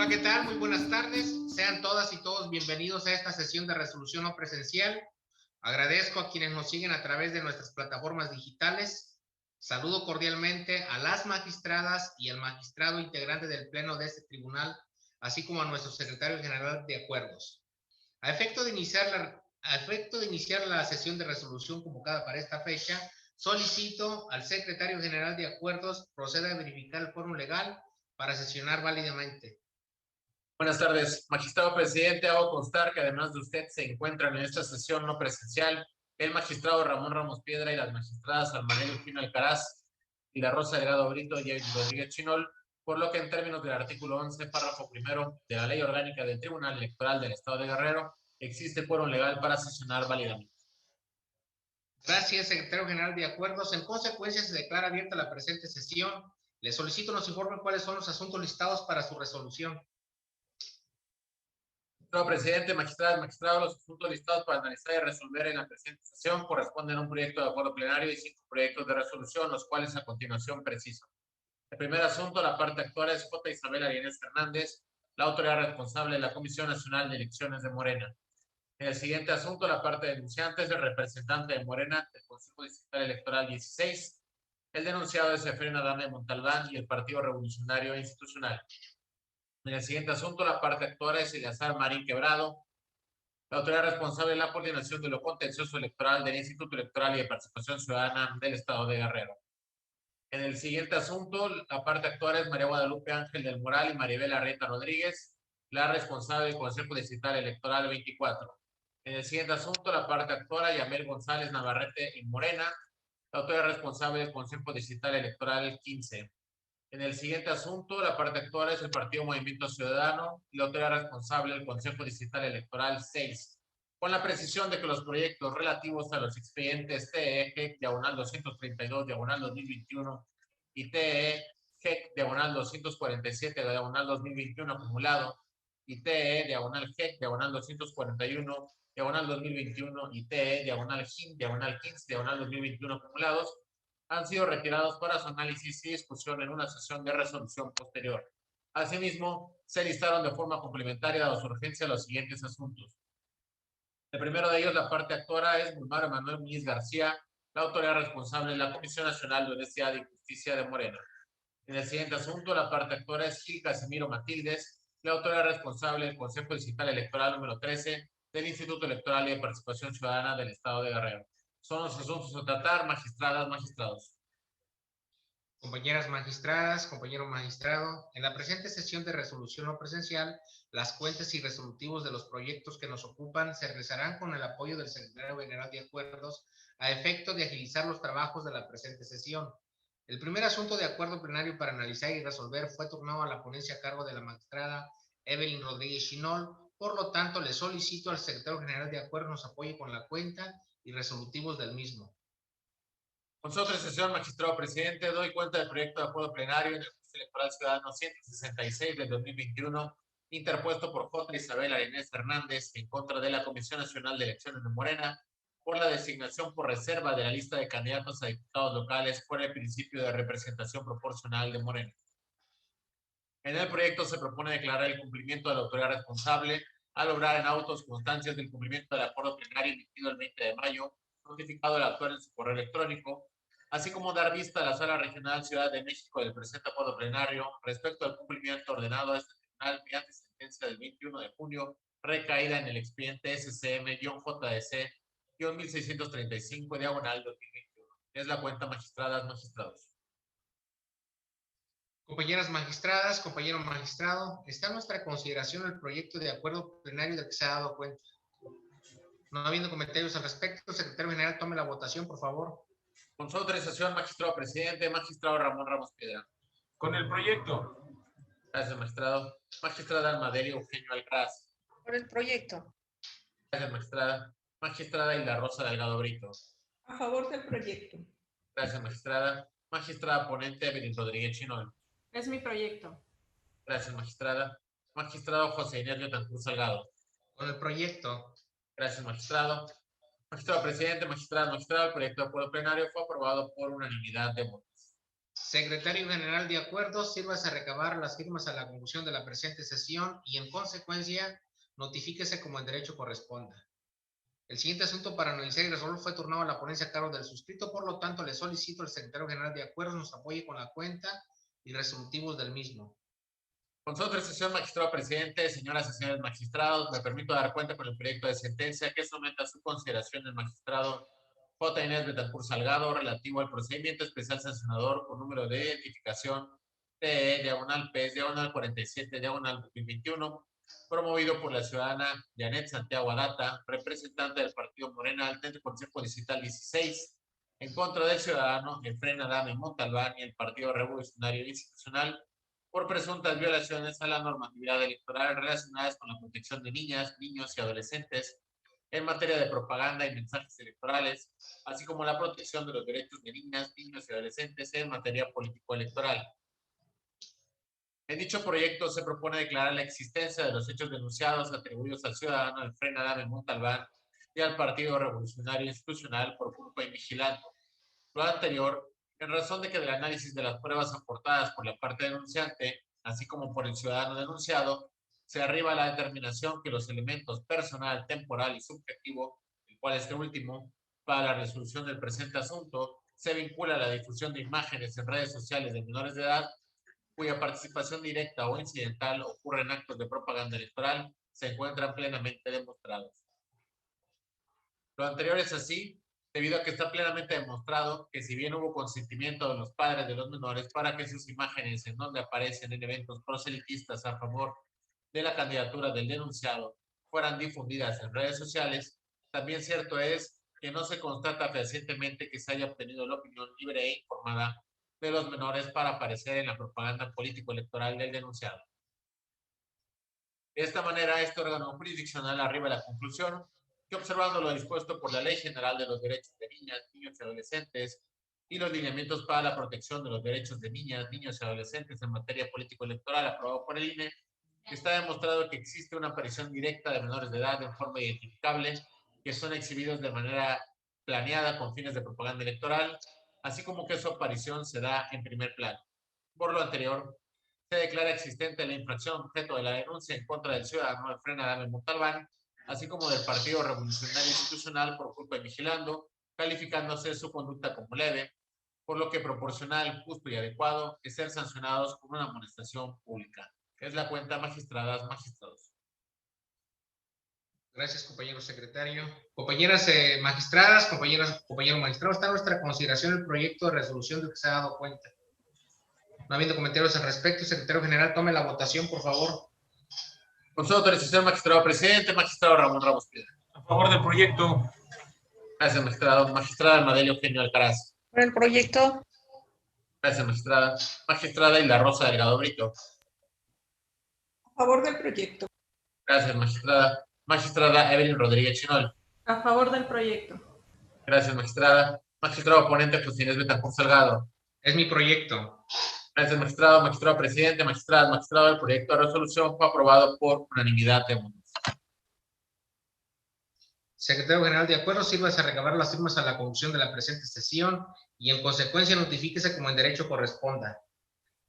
Hola, ¿qué tal? Muy buenas tardes. Sean todas y todos bienvenidos a esta sesión de resolución no presencial. Agradezco a quienes nos siguen a través de nuestras plataformas digitales. Saludo cordialmente a las magistradas y al magistrado integrante del pleno de este tribunal, así como a nuestro secretario general de acuerdos. A efecto de iniciar la sesión de resolución convocada para esta fecha, solicito al secretario general de acuerdos proceda a verificar el quórum legal para sesionar válidamente. Buenas tardes, magistrado presidente. Hago constar que además de usted se encuentran en esta sesión no presencial el magistrado Ramón Ramos Piedra y las magistradas Almaría Eugenia Alcaraz y la Rosa Delgado Brito y Evelyn Rodríguez Chinol, por lo que en términos del artículo 11, párrafo primero de la Ley Orgánica del Tribunal Electoral del Estado de Guerrero, existe quórum legal para sesionar válidamente. Gracias, secretario general de acuerdos. En consecuencia, se declara abierta la presente sesión. Le solicito nos informe cuáles son los asuntos listados para su resolución. Señor presidente, magistradas, magistrados, los asuntos listados para analizar y resolver en la presente sesión corresponden a un proyecto de acuerdo plenario y 5 proyectos de resolución, los cuales a continuación preciso. El primer asunto, la parte actual, es J. Isabel Arenas Fernández, la autoridad responsable de la Comisión Nacional de Elecciones de Morena. En el siguiente asunto, la parte denunciante es el representante de Morena del Consejo Distrital Electoral 16. El denunciado es Efraín Adame Montalbán y el Partido Revolucionario Institucional. En el siguiente asunto, la parte actual es Eleazar Marín Quebrado, la autoridad responsable de la coordinación de lo contencioso electoral del Instituto Electoral y de Participación Ciudadana del Estado de Guerrero. En el siguiente asunto, la parte actual es María Guadalupe Ángel del Moral y Maribel Arrieta Rodríguez, la responsable del Consejo Distrital Electoral 24. En el siguiente asunto, la parte actual, Yamel González Navarrete en Morena, la autoridad responsable del Consejo Distrital Electoral 15. En el siguiente asunto, la parte actual es el Partido Movimiento Ciudadano y la autoridad responsable del Consejo Distrital Electoral 6, con la precisión de que los proyectos relativos a los expedientes TE, diagonal 232, diagonal 2021, y TE, diagonal 247, diagonal 2021 acumulado, y TE, diagonal diagonal 241, diagonal 2021, y TE, diagonal 15, diagonal 2021 acumulados, han sido retirados para su análisis y discusión en una sesión de resolución posterior. Asimismo, se listaron de forma complementaria a las urgencias los siguientes asuntos. El primero de ellos, la parte actora, es Bulmaro Manuel Muñiz García, la autoridad responsable de la Comisión Nacional de Honestidad y Justicia de Morena. En el siguiente asunto, la parte actora es Gil Casimiro Matildes, la autoridad responsable del Consejo Distrital Electoral número 13 del Instituto Electoral y de Participación Ciudadana del Estado de Guerrero. Son los asuntos a tratar, magistradas, magistrados. Compañeras magistradas, compañero magistrado, en la presente sesión de resolución no presencial, las cuentas y resolutivos de los proyectos que nos ocupan se realizarán con el apoyo del secretario general de acuerdos a efecto de agilizar los trabajos de la presente sesión. El primer asunto de acuerdo plenario para analizar y resolver fue turnado a la ponencia a cargo de la magistrada Evelyn Rodríguez Chinol. Por lo tanto, le solicito al secretario general de acuerdos nos apoye con la cuenta y resolutivos del mismo. Con su otra sesión, magistrado presidente, doy cuenta del proyecto de acuerdo plenario en el juicio electoral ciudadano 166 del 2021, interpuesto por J. Isabel Arenas Fernández en contra de la Comisión Nacional de Elecciones de Morena por la designación por reserva de la lista de candidatos a diputados locales por el principio de representación proporcional de Morena. En el proyecto se propone declarar el cumplimiento de la autoridad responsable al lograr en autos constancias del cumplimiento del acuerdo plenario emitido el 20 de mayo, notificado al autor en su correo electrónico, así como dar vista a la Sala Regional Ciudad de México del presente acuerdo plenario respecto al cumplimiento ordenado a este tribunal mediante sentencia del 21 de junio, recaída en el expediente SCM-JDC-1635, diagonal 2021. Es la cuenta, magistradas, magistrados. Compañeras magistradas, compañero magistrado, está a nuestra consideración el proyecto de acuerdo plenario del que se ha dado cuenta. No habiendo comentarios al respecto, secretario general, tome la votación, por favor. Con su autorización, magistrado presidente, magistrado Ramón Ramos Piedra. Con el proyecto. Gracias, magistrado. Magistrada Almadelia Eugenio Alcaraz. Por el proyecto. Gracias, magistrada. Magistrada Hilda Rosa Delgado Brito. A favor del proyecto. Gracias, magistrada. Magistrada ponente Evelyn Rodríguez Chinol. Es mi proyecto. Gracias, magistrada. Magistrado José Inés Betancourt Salgado. Con el proyecto. Gracias, magistrado. Magistrado presidente, magistrado, el proyecto de acuerdo plenario fue aprobado por unanimidad de votos. Secretario General de acuerdo, sírvase a recabar las firmas a la conclusión de la presente sesión y en consecuencia notifíquese como en derecho corresponda. El siguiente asunto para analizar y resolver fue turnado a la ponencia a cargo del suscrito, por lo tanto le solicito al Secretario General de acuerdos nos apoye con la cuenta y resolutivos del mismo. Con su autorización, magistrado presidente, señoras y señores magistrados, me permito dar cuenta con el proyecto de sentencia que someta a su consideración el magistrado J. Inés Betancourt Salgado relativo al procedimiento especial sancionador con número de identificación TE/P/47/2021, promovido por la ciudadana Janet Santiago Adata, representante del partido Morena al Consejo Distrital 16, en contra del ciudadano Efrén Adame Montalbán y el Partido Revolucionario Institucional, por presuntas violaciones a la normatividad electoral relacionadas con la protección de niñas, niños y adolescentes en materia de propaganda y mensajes electorales, así como la protección de los derechos de niñas, niños y adolescentes en materia político-electoral. En dicho proyecto se propone declarar la existencia de los hechos denunciados atribuidos al ciudadano Efrén Adame Montalbán y al Partido Revolucionario Institucional por culpa invigilando. Lo anterior, en razón de que del análisis de las pruebas aportadas por la parte denunciante, así como por el ciudadano denunciado, se arriba a la determinación que los elementos personal, temporal y subjetivo, el cual este último, para la resolución del presente asunto, se vincula a la difusión de imágenes en redes sociales de menores de edad, cuya participación directa o incidental ocurre en actos de propaganda electoral, se encuentran plenamente demostrados. Lo anterior es así, debido a que está plenamente demostrado que si bien hubo consentimiento de los padres de los menores para que sus imágenes en donde aparecen en eventos proselitistas a favor de la candidatura del denunciado fueran difundidas en redes sociales, también cierto es que no se constata fehacientemente que se haya obtenido la opinión libre e informada de los menores para aparecer en la propaganda político-electoral del denunciado. De esta manera, este órgano jurisdiccional arriba a la conclusión que, observando lo dispuesto por la Ley General de los Derechos de Niñas, Niños y Adolescentes y los lineamientos para la protección de los derechos de niñas, niños y adolescentes en materia político-electoral aprobado por el INE, está demostrado que existe una aparición directa de menores de edad en forma identificable que son exhibidos de manera planeada con fines de propaganda electoral, así como que su aparición se da en primer plano. Por lo anterior, se declara existente la infracción objeto de la denuncia en contra del ciudadano Efrén Adame Montalbán, así como del Partido Revolucionario Institucional por culpa de vigilando, calificándose su conducta como leve, por lo que proporcional, justo y adecuado es ser sancionados con una amonestación pública. Es la cuenta, magistradas, magistrados. Gracias, compañero secretario. Compañeras magistradas, compañeros magistrados, está a nuestra consideración el proyecto de resolución del que se ha dado cuenta. No habiendo comentarios al respecto, secretario general, tome la votación, por favor. Con su autorización, magistrado presidente, magistrado Ramón Ramos Piedra. A favor del proyecto. Gracias, magistrado. Magistrada Almadelio Eugenio Alcaraz. Por el proyecto. Gracias, magistrada. Magistrada Hilda Rosa Delgado Brito. A favor del proyecto. Gracias, magistrada. Magistrada Evelyn Rodríguez Chinol. A favor del proyecto. Gracias, magistrada. Magistrado ponente José Inés Betancourt Salgado. Es mi proyecto. Gracias, magistrado. Magistrado presidente, magistrado. Magistrado, el proyecto de resolución fue aprobado por unanimidad de votos. Secretario General de acuerdo, sírvase a recabar las firmas a la conclusión de la presente sesión y en consecuencia notifíquese como en derecho corresponda.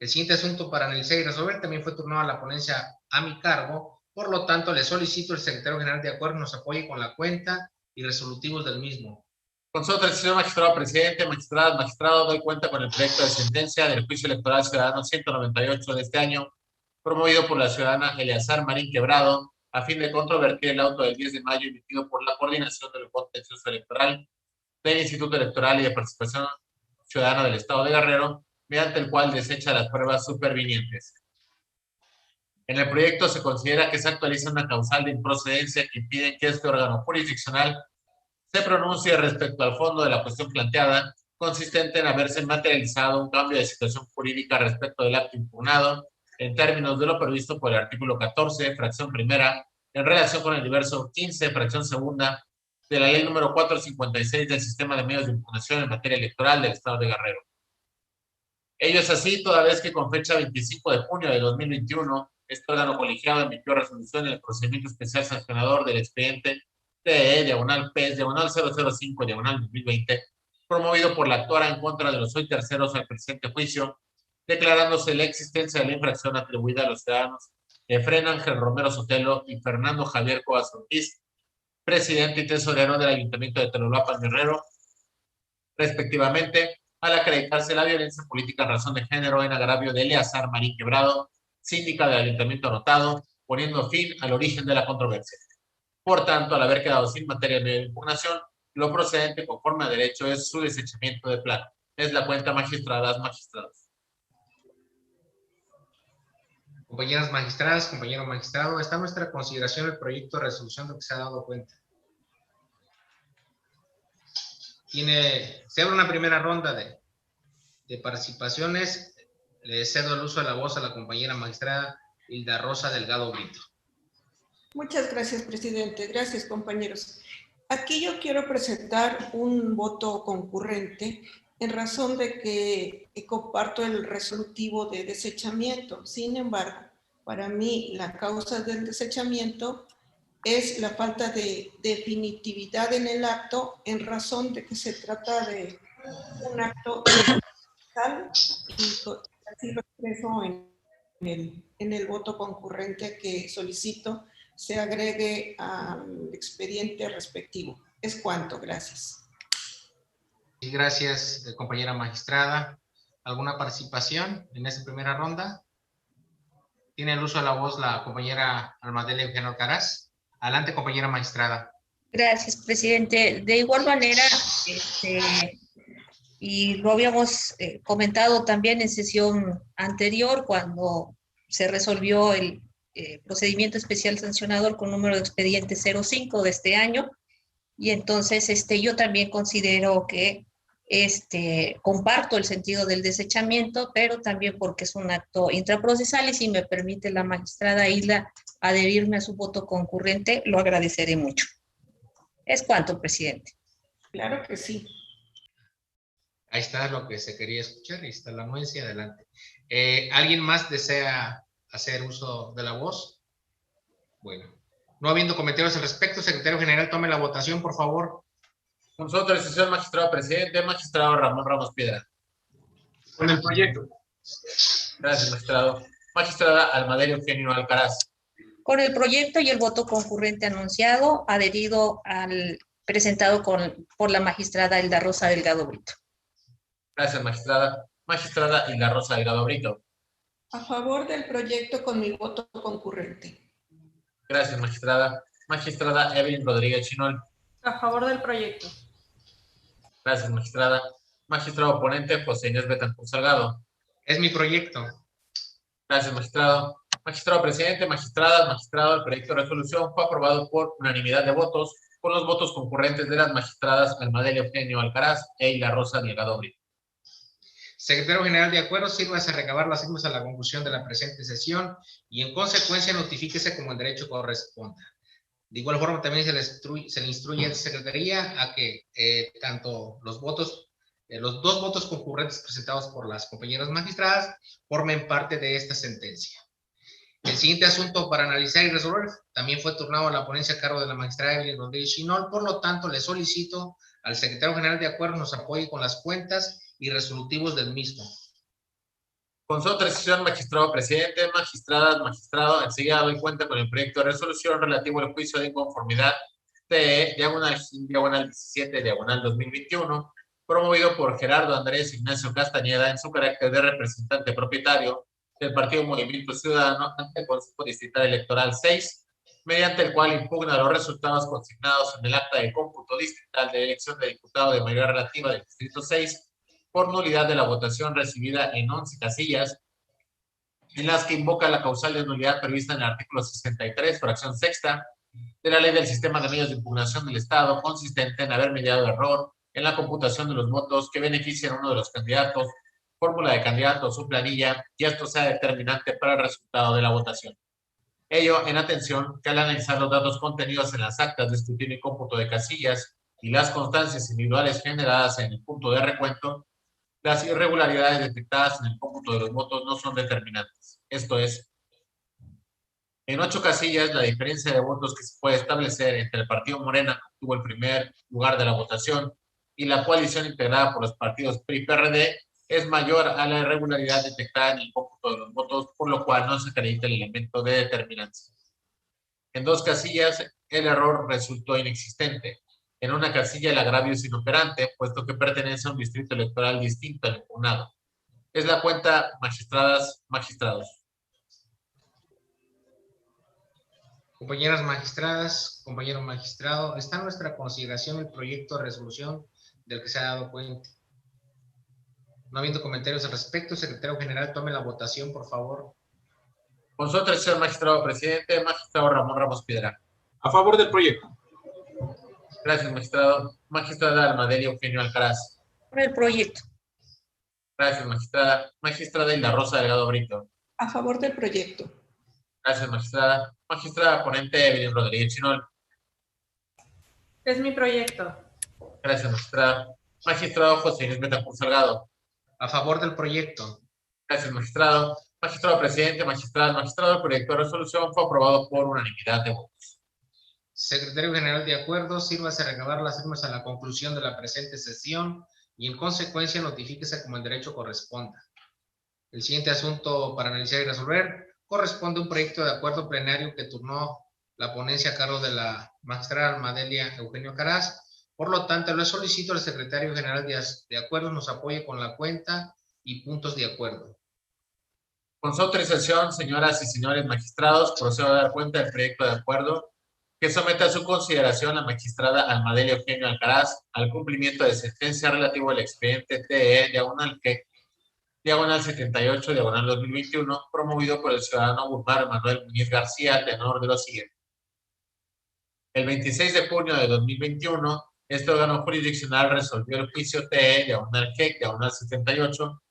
El siguiente asunto para analizar y resolver también fue turnado a la ponencia a mi cargo, por lo tanto le solicito al Secretario General de acuerdo nos apoye con la cuenta y resolutivos del mismo. Con su autorización, magistrado presidente, magistradas, magistrado, doy cuenta con el proyecto de sentencia del juicio electoral ciudadano 198 de este año, promovido por la ciudadana Eleazar Marín Quebrado, a fin de controvertir el auto del 10 de mayo emitido por la Coordinación del Contencioso Electoral del Instituto Electoral y de Participación Ciudadana del Estado de Guerrero, mediante el cual desecha las pruebas supervinientes. En el proyecto se considera que se actualiza una causal de improcedencia que impide que este órgano jurisdiccional se pronuncie respecto al fondo de la cuestión planteada, consistente en haberse materializado un cambio de situación jurídica respecto del acto impugnado, en términos de lo previsto por el artículo 14, fracción primera, en relación con el diverso 15, fracción segunda, de la ley número 456 del Sistema de Medios de Impugnación en materia electoral del Estado de Guerrero. Ello es así, toda vez que con fecha 25 de junio de 2021, este órgano colegiado emitió resolución en el procedimiento especial sancionador del expediente TE/PES/005/2020, promovido por la actuara en contra de los hoy terceros al presente juicio, declarándose la existencia de la infracción atribuida a los ciudadanos Efrén Ángel Romero Sotelo y Fernando Javier Coas Ortiz, presidente y tesorero del Ayuntamiento de Telolapan Guerrero, respectivamente, al acreditarse la violencia política en razón de género en agravio de Eleazar Marín Quebrado, síndica del ayuntamiento anotado, poniendo fin al origen de la controversia. Por tanto, al haber quedado sin materia de impugnación, lo procedente conforme a derecho es su desechamiento de plano. Es la cuenta, magistradas, magistrados. Compañeras magistradas, compañero magistrado, está a nuestra consideración el proyecto de resolución de que se ha dado cuenta. Se abre una primera ronda de participaciones. Le cedo el uso de la voz a la compañera magistrada Hilda Rosa Delgado Brito. Muchas gracias, presidente. Gracias, compañeros. Aquí yo quiero presentar un voto concurrente en razón de que comparto el resolutivo de desechamiento. Sin embargo, para mí la causa del desechamiento es la falta de definitividad en el acto en razón de que se trata de un acto ilegal y así lo expreso en el voto concurrente que solicito se agregue al expediente respectivo. Es cuanto, gracias. Y gracias, compañera magistrada. ¿Alguna participación en esta primera ronda? Tiene el uso de la voz la compañera Almadelia Eugenio Alcaraz. Adelante, compañera magistrada. Gracias, presidente. De igual manera, y lo habíamos comentado también en sesión anterior, cuando se resolvió el procedimiento especial sancionador con número de expediente 05 de este año, y entonces yo también considero que comparto el sentido del desechamiento, pero también porque es un acto intraprocesal, y si me permite la magistrada Isla adherirme a su voto concurrente, lo agradeceré mucho. Es cuanto, presidente. Claro que sí. Ahí está lo que se quería escuchar, ahí está la anuencia, adelante. ¿Alguien más desea hacer uso de la voz? Bueno, no habiendo comentarios al respecto, secretario general, tome la votación, por favor. Con su autorización, magistrado presidente, magistrado Ramón Ramos Piedra. Con el proyecto. Gracias, magistrado. Magistrada Almadelia Eugenio Alcaraz. Con el proyecto y el voto concurrente anunciado, adherido al presentado por la magistrada Hilda Rosa Delgado Brito. Gracias, magistrada. Magistrada Hilda Rosa Delgado Brito. A favor del proyecto con mi voto concurrente. Gracias, magistrada. Magistrada Evelyn Rodríguez Chinol. A favor del proyecto. Gracias, magistrada. Magistrado ponente José Inés Betancourt Salgado. Es mi proyecto. Gracias, magistrado. Magistrado presidente, magistradas, magistrado, el proyecto de resolución fue aprobado por unanimidad de votos, con los votos concurrentes de las magistradas Almadelia Eugenio Alcaraz e Hilda Rosa Delgado Brito. Secretario general, de acuerdo, sírvase a recabar las firmas a la conclusión de la presente sesión y en consecuencia notifíquese como el derecho corresponda. De igual forma también se le instruye a la Secretaría a que tanto los dos votos concurrentes presentados por las compañeras magistradas formen parte de esta sentencia. El siguiente asunto para analizar y resolver también fue turnado a la ponencia a cargo de la magistrada Evelyn Rodríguez Chinol, por lo tanto le solicito al secretario general de acuerdo nos apoye con las cuentas y resolutivos del mismo. Con su autorización, magistrado presidente, magistradas, magistrado, enseguida doy cuenta con el proyecto de resolución relativo al juicio de inconformidad de diagonal 17, diagonal 2021, promovido por Gerardo Andrés Ignacio Castañeda en su carácter de representante propietario del Partido Movimiento Ciudadano ante el Consejo Distrital Electoral 6, mediante el cual impugna los resultados consignados en el acta de cómputo distrital de elección de diputado de mayoría relativa del Distrito 6 por nulidad de la votación recibida en 11 casillas, en las que invoca la causal de nulidad prevista en el artículo 63, fracción sexta, de la Ley del Sistema de Medios de Impugnación del Estado, consistente en haber mediado error en la computación de los votos que benefician a uno de los candidatos, fórmula de candidato o su planilla, y esto sea determinante para el resultado de la votación. Ello en atención que al analizar los datos contenidos en las actas de escrutinio y cómputo de casillas y las constancias individuales generadas en el punto de recuento, las irregularidades detectadas en el cómputo de los votos no son determinantes. Esto es, en 8 casillas, la diferencia de votos que se puede establecer entre el partido Morena, que obtuvo el primer lugar de la votación, y la coalición integrada por los partidos PRI y PRD es mayor a la irregularidad detectada en el cómputo de los votos, por lo cual no se acredita el elemento de determinancia. En 2 casillas, el error resultó inexistente. En una casilla, el agravio es inoperante, puesto que pertenece a un distrito electoral distinto al impugnado. Es la cuenta, magistradas, magistrados. Compañeras magistradas, compañero magistrado, está en nuestra consideración el proyecto de resolución del que se ha dado cuenta. No habiendo comentarios al respecto, secretario general, tome la votación, por favor. Con su atención, magistrado presidente, magistrado Ramón Ramos Piedra. A favor del proyecto. Gracias, magistrado. Magistrada Almadelia Eugenio Alcaraz. Por el proyecto. Gracias, magistrada. Magistrada Hilda Rosa Delgado Brito. A favor del proyecto. Gracias, magistrada. Magistrada ponente Evelyn Rodríguez Chinol. Es mi proyecto. Gracias, magistrada. Magistrado José Inés Betancourt Salgado. A favor del proyecto. Gracias, magistrado. Magistrado presidente, magistrado, el proyecto de resolución fue aprobado por unanimidad de votos. Secretario general, de acuerdo, sírvase a recabar las firmas a la conclusión de la presente sesión y en consecuencia notifíquese como el derecho corresponda. El siguiente asunto para analizar y resolver corresponde a un proyecto de acuerdo plenario que turnó la ponencia a cargo de la magistrada Almadelia Eugenio Alcaraz. Por lo tanto, le solicito al secretario general de acuerdo nos apoye con la cuenta y puntos de acuerdo. Con su autorización, señoras y señores magistrados, procedo a dar cuenta del proyecto de acuerdo que somete a su consideración la magistrada Almadelia Eugenio Alcaraz al cumplimiento de sentencia relativo al expediente TE diagonal 78 diagonal 2021 promovido por el ciudadano Guzmán Manuel Muñiz García, tenor de lo siguiente. El 26 de junio de 2021, este órgano jurisdiccional resolvió el juicio TE diagonal 78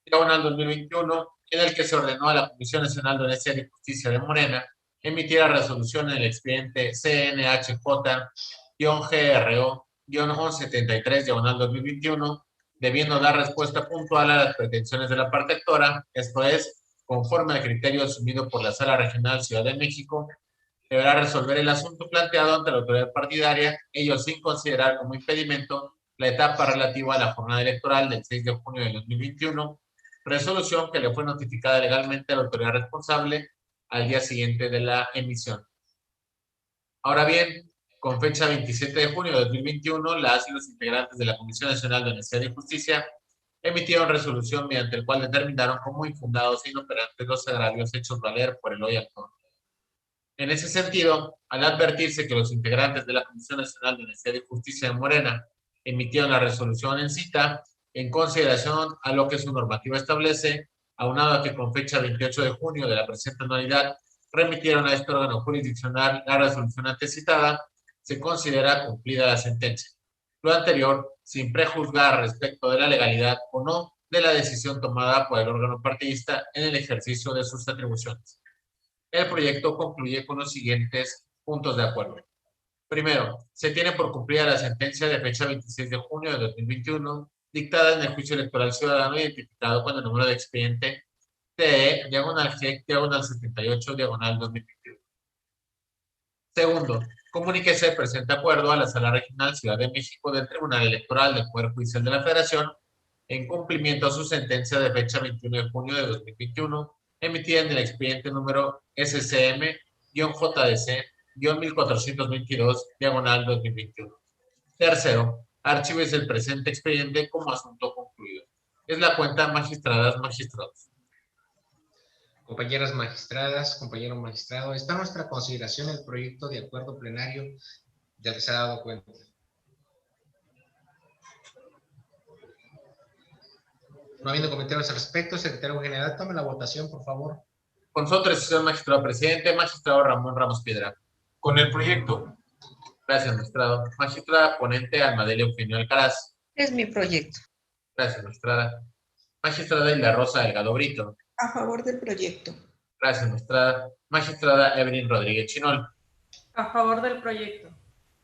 diagonal 2021 en el que se ordenó a la Comisión Nacional de Honestidad y Justicia de Morena emitiera resolución en el expediente CNHJ-GRO-1173-2021, debiendo dar respuesta puntual a las pretensiones de la parte actora, esto es, conforme al criterio asumido por la Sala Regional Ciudad de México, deberá resolver el asunto planteado ante la autoridad partidaria, ello sin considerar como impedimento la etapa relativa a la jornada electoral del 6 de junio de 2021, resolución que le fue notificada legalmente a la autoridad responsable al día siguiente de la emisión. Ahora bien, con fecha 27 de junio de 2021, las y los integrantes de la Comisión Nacional de Honestidad y Justicia emitieron resolución mediante el cual determinaron como infundados e inoperantes los agravios hechos valer por el hoy actor. En ese sentido, al advertirse que los integrantes de la Comisión Nacional de Honestidad y Justicia de Morena emitieron la resolución en cita, en consideración a lo que su normativa establece, aunado a que con fecha 28 de junio de la presente anualidad remitieron a este órgano jurisdiccional la resolución antecitada, se considera cumplida la sentencia. Lo anterior, sin prejuzgar respecto de la legalidad o no de la decisión tomada por el órgano partidista en el ejercicio de sus atribuciones. El proyecto concluye con los siguientes puntos de acuerdo. Primero, se tiene por cumplida la sentencia de fecha 26 de junio de 2021 dictada en el juicio electoral ciudadano identificado con el número de expediente TE, diagonal GEC, diagonal 78, diagonal 2021. Segundo, comuníquese el presente acuerdo a la Sala Regional Ciudad de México del Tribunal Electoral del Poder Judicial de la Federación en cumplimiento a su sentencia de fecha 21 de junio de 2021 emitida en el expediente número SCM-JDC-1422, diagonal 2021. Tercero, archives el presente expediente como asunto concluido. Es la cuenta, magistradas, magistrados. Compañeras magistradas, compañero magistrado, está a nuestra consideración el proyecto de acuerdo plenario del que se ha dado cuenta. No habiendo comentarios al respecto, secretario general, tome la votación, por favor. Con su autorización, magistrado presidente, magistrado Ramón Ramos Piedra. Con el proyecto. Gracias, magistrado. Magistrada ponente Almadelia Eugenio Alcaraz. Es mi proyecto. Gracias, magistrada. Magistrada Hilda Rosa Delgado Brito. A favor del proyecto. Gracias, magistrada. Magistrada Evelyn Rodríguez Chinol. A favor del proyecto.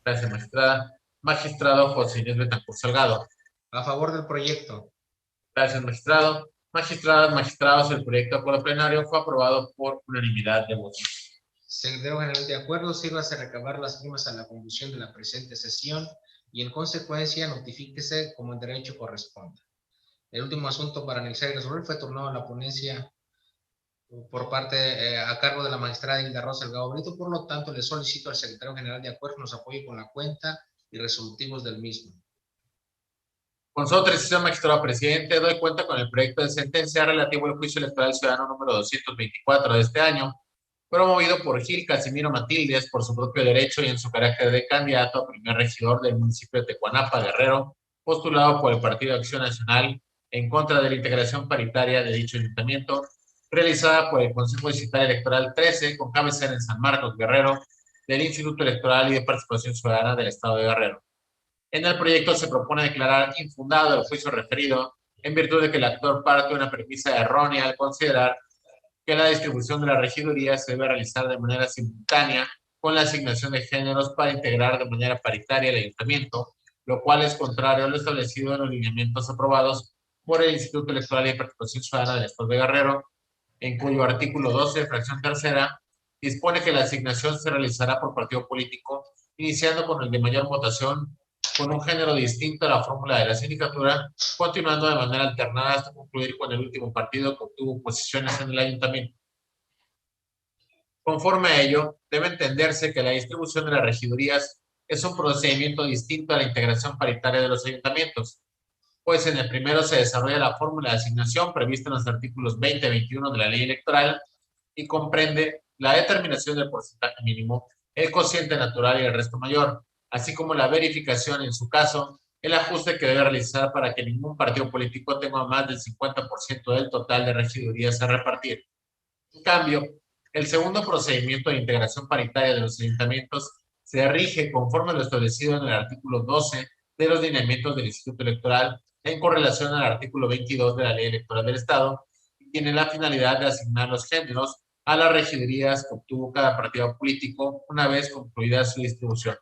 Gracias, magistrada. Magistrado José Inés Betancourt Salgado. A favor del proyecto. Gracias, magistrado. Magistradas, magistrados, el proyecto de acuerdo plenario fue aprobado por unanimidad de votos. Secretario general, de acuerdo, sírvase a recabar las firmas a la conclusión de la presente sesión y en consecuencia notifíquese como en derecho corresponda. El último asunto para analizar y resolver fue turnado a la ponencia por parte a cargo de la magistrada Hilda Rosa Delgado Brito. Por lo tanto, le solicito al secretario general de acuerdo nos apoye con la cuenta y resolutivos del mismo. Con su autorización, magistrado presidente, doy cuenta con el proyecto de sentencia relativo al juicio electoral ciudadano número 224 de este año, promovido por Gil Casimiro Matildes por su propio derecho y en su carácter de candidato a primer regidor del municipio de Tecuanapa, Guerrero, postulado por el Partido de Acción Nacional en contra de la integración paritaria de dicho ayuntamiento, realizada por el Consejo Distrital Electoral 13, con cabecera en San Marcos, Guerrero, del Instituto Electoral y de Participación Ciudadana del Estado de Guerrero. En el proyecto se propone declarar infundado el juicio referido en virtud de que el actor parte de una premisa errónea al considerar que la distribución de la regiduría se debe realizar de manera simultánea con la asignación de géneros para integrar de manera paritaria el ayuntamiento, lo cual es contrario a lo establecido en los lineamientos aprobados por el Instituto Electoral y de Participación Ciudadana del Estado de Guerrero, en cuyo artículo 12, fracción tercera, dispone que la asignación se realizará por partido político, iniciando con el de mayor votación con un género distinto a la fórmula de la sindicatura, continuando de manera alternada hasta concluir con el último partido que obtuvo posiciones en el ayuntamiento. Conforme a ello, debe entenderse que la distribución de las regidurías es un procedimiento distinto a la integración paritaria de los ayuntamientos, pues en el primero se desarrolla la fórmula de asignación prevista en los artículos 20 y 21 de la ley electoral y comprende la determinación del porcentaje mínimo, el cociente natural y el resto mayor, así como la verificación, en su caso, el ajuste que debe realizar para que ningún partido político tenga más del 50% del total de regidurías a repartir. En cambio, el segundo procedimiento de integración paritaria de los ayuntamientos se rige conforme a lo establecido en el artículo 12 de los lineamientos del Instituto Electoral en correlación al artículo 22 de la Ley Electoral del Estado y tiene la finalidad de asignar los géneros a las regidurías que obtuvo cada partido político una vez concluida su distribución.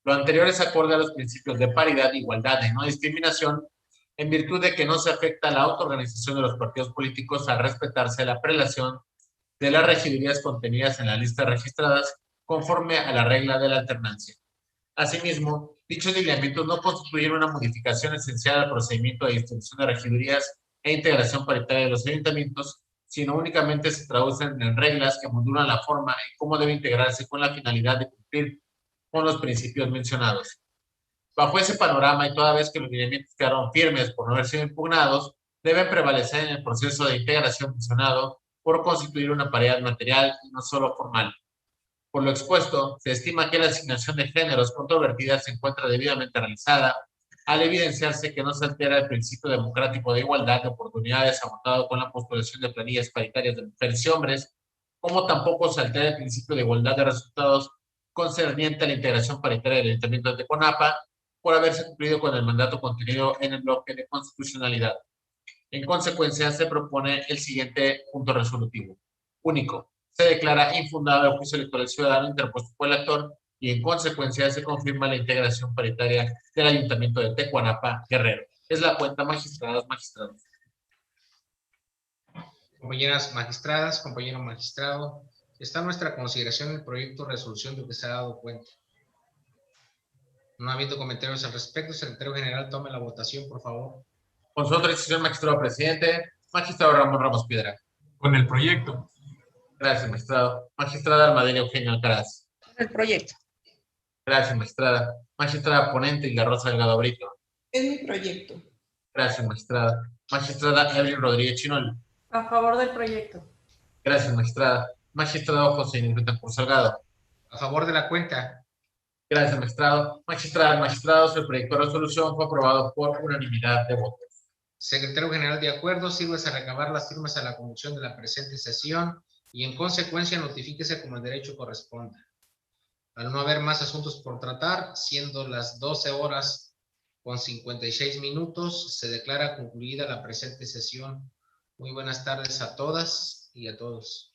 Lo anterior es acorde a los principios de paridad, igualdad y no discriminación, en virtud de que no se afecta la autoorganización de los partidos políticos al respetarse la prelación de las regidurías contenidas en las listas registradas conforme a la regla de la alternancia. Asimismo, dichos lineamientos no constituyen una modificación esencial al procedimiento de distribución de regidurías e integración paritaria de los ayuntamientos, sino únicamente se traducen en reglas que modulan la forma y cómo debe integrarse con la finalidad de cumplir con los principios mencionados. Bajo ese panorama y toda vez que los lineamientos quedaron firmes por no haber sido impugnados, deben prevalecer en el proceso de integración mencionado por constituir una paridad material y no solo formal. Por lo expuesto, se estima que la asignación de géneros controvertida se encuentra debidamente realizada, al evidenciarse que no se altera el principio democrático de igualdad de oportunidades abordado con la postulación de planillas paritarias de mujeres y hombres, como tampoco se altera el principio de igualdad de resultados concerniente a la integración paritaria del Ayuntamiento de Tecuanapa, por haberse cumplido con el mandato contenido en el bloque de constitucionalidad. En consecuencia, se propone el siguiente punto resolutivo. Único. Se declara infundado el juicio electoral ciudadano interpuesto por el actor y en consecuencia se confirma la integración paritaria del Ayuntamiento de Tecuanapa, Guerrero. Es la cuenta, magistradas, magistrados. Compañeras magistradas, compañero magistrado, está a nuestra consideración el proyecto de resolución de que se ha dado cuenta. No habiendo comentarios al respecto, secretario general, tome la votación, por favor. Con su autorización, magistrado presidente, magistrado Ramón Ramos Piedra. Con el proyecto. Gracias, magistrado. Magistrada Almadelia Eugenia Alcaraz. El proyecto. Gracias, magistrada. Magistrada ponente Hilda Rosa Delgado Brito. Es mi proyecto. Gracias, magistrada. Magistrada Evelyn Rodríguez Chinol. A favor del proyecto. Gracias, magistrada. Magistrado José Inés Betancourt Salgado. A favor de la cuenta. Gracias, magistrado. Magistradas, magistrados, el proyecto de resolución fue aprobado por unanimidad de votos. Secretario general, de acuerdo, sírvese a recabar las firmas a la conducción de la presente sesión y en consecuencia notifíquese como el derecho corresponda. Al no haber más asuntos por tratar, siendo las 12 horas con 56 minutos, se declara concluida la presente sesión. Muy buenas tardes a todas y a todos.